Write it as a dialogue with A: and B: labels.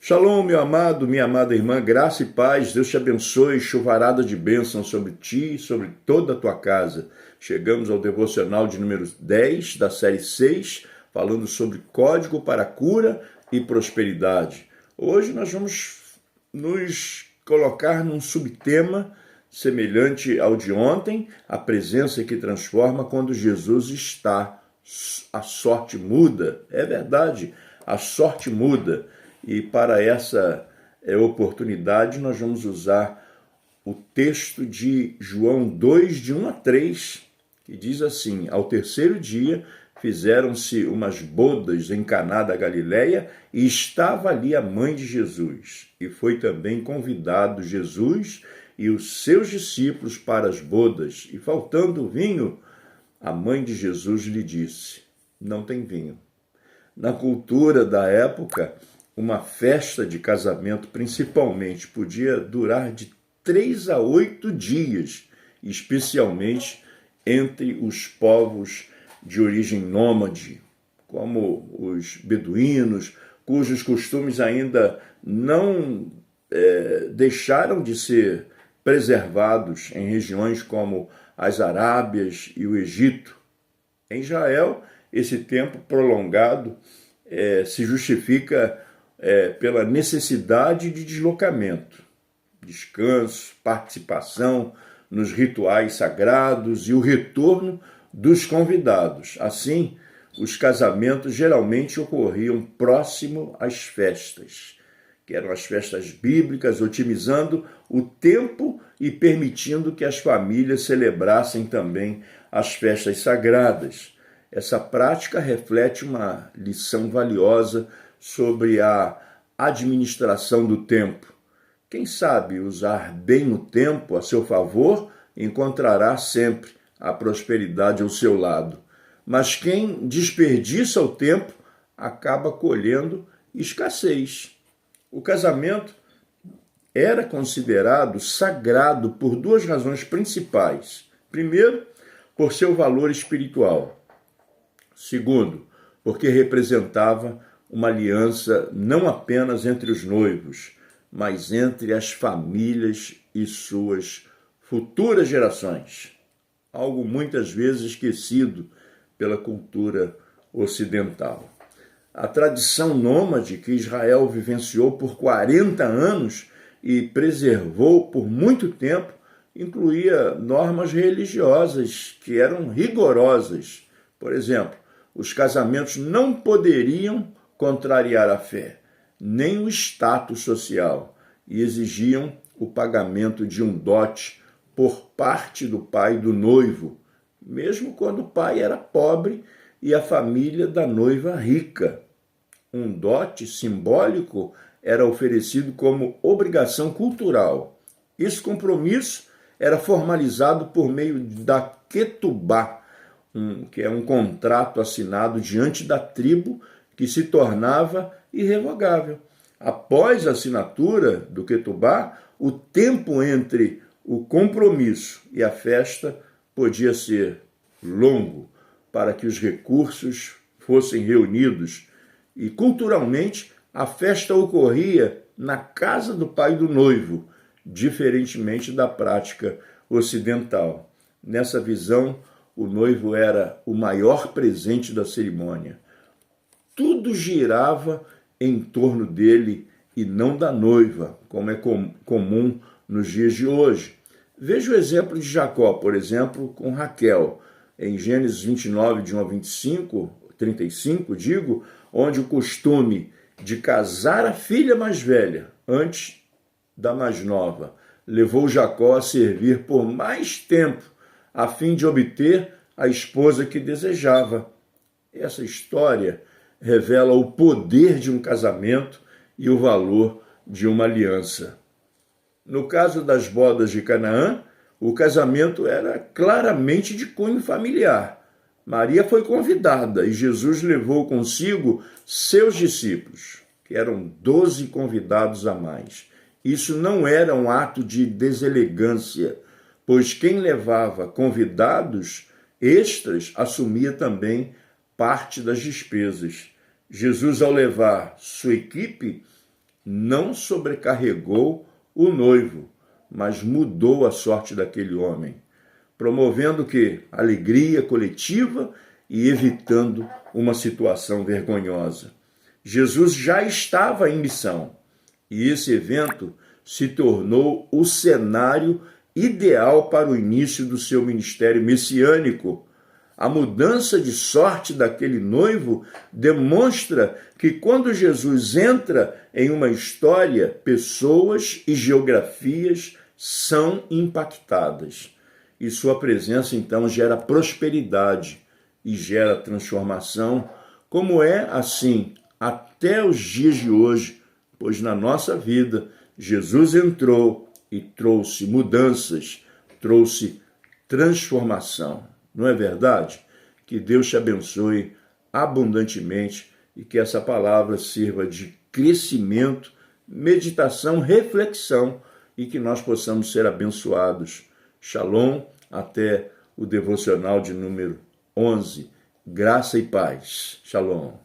A: Shalom, meu amado, minha amada irmã, graça e paz, Deus te abençoe, chuvarada de bênção sobre ti e sobre toda a tua casa. Chegamos ao devocional de número 10 da série 6, falando sobre código para cura e prosperidade. Hoje nós vamos nos colocar num subtema semelhante ao de ontem, a presença que transforma quando Jesus está. A sorte muda, é verdade, a sorte muda. E para essa oportunidade nós vamos usar o texto de João 2, de 1 a 3, que diz assim: ao terceiro dia fizeram-se umas bodas em Caná da Galileia e estava ali a mãe de Jesus. E foi também convidado Jesus e os seus discípulos para as bodas. E faltando vinho, a mãe de Jesus lhe disse: não tem vinho. Na cultura da época, uma festa de casamento, principalmente, podia durar de 3 a 8 dias, especialmente entre os povos de origem nômade, como os beduínos, cujos costumes ainda não deixaram de ser preservados em regiões como as Arábias e o Egito. Em Israel, esse tempo prolongado se justifica pela necessidade de deslocamento, descanso, participação nos rituais sagrados e o retorno dos convidados. Assim, os casamentos geralmente ocorriam próximo às festas, que eram as festas bíblicas, otimizando o tempo e permitindo que as famílias celebrassem também as festas sagradas. Essa prática reflete uma lição valiosa sobre a administração do tempo. Quem sabe usar bem o tempo a seu favor encontrará sempre a prosperidade ao seu lado. Mas quem desperdiça o tempo acaba colhendo escassez. O casamento era considerado sagrado por duas razões principais. Primeiro, por seu valor espiritual. Segundo, porque representava uma aliança não apenas entre os noivos, mas entre as famílias e suas futuras gerações. Algo muitas vezes esquecido pela cultura ocidental. A tradição nômade que Israel vivenciou por 40 anos e preservou por muito tempo incluía normas religiosas que eram rigorosas. Por exemplo, os casamentos não poderiam contrariar a fé, nem o status social, e exigiam o pagamento de um dote por parte do pai do noivo, mesmo quando o pai era pobre e a família da noiva rica. Um dote simbólico era oferecido como obrigação cultural. Esse compromisso era formalizado por meio da ketubá, que é um contrato assinado diante da tribo que se tornava irrevogável. Após a assinatura do ketubá, o tempo entre o compromisso e a festa podia ser longo para que os recursos fossem reunidos. E culturalmente, a festa ocorria na casa do pai do noivo, diferentemente da prática ocidental. Nessa visão, o noivo era o maior presente da cerimônia. Tudo girava em torno dele e não da noiva, como é comum nos dias de hoje. Veja o exemplo de Jacó, por exemplo, com Raquel, em Gênesis 29, de 1 a 35, onde o costume de casar a filha mais velha antes da mais nova levou Jacó a servir por mais tempo a fim de obter a esposa que desejava. Essa história revela o poder de um casamento e o valor de uma aliança. No caso das bodas de Canaã, o casamento era claramente de cunho familiar. Maria foi convidada e Jesus levou consigo seus discípulos, que eram 12 convidados a mais. Isso não era um ato de deselegância, pois quem levava convidados extras assumia também parte das despesas. Jesus, ao levar sua equipe, não sobrecarregou o noivo, mas mudou a sorte daquele homem, promovendo que alegria coletiva e evitando uma situação vergonhosa. Jesus já estava em missão e esse evento se tornou o cenário ideal para o início do seu ministério messiânico. A mudança de sorte daquele noivo demonstra que quando Jesus entra em uma história, pessoas e geografias são impactadas. E sua presença, então, gera prosperidade e gera transformação, como é assim até os dias de hoje, pois na nossa vida, Jesus entrou e trouxe mudanças, trouxe transformação. Não é verdade? Que Deus te abençoe abundantemente e que essa palavra sirva de crescimento, meditação, reflexão e que nós possamos ser abençoados. Shalom, até o devocional de número 11. Graça e paz. Shalom.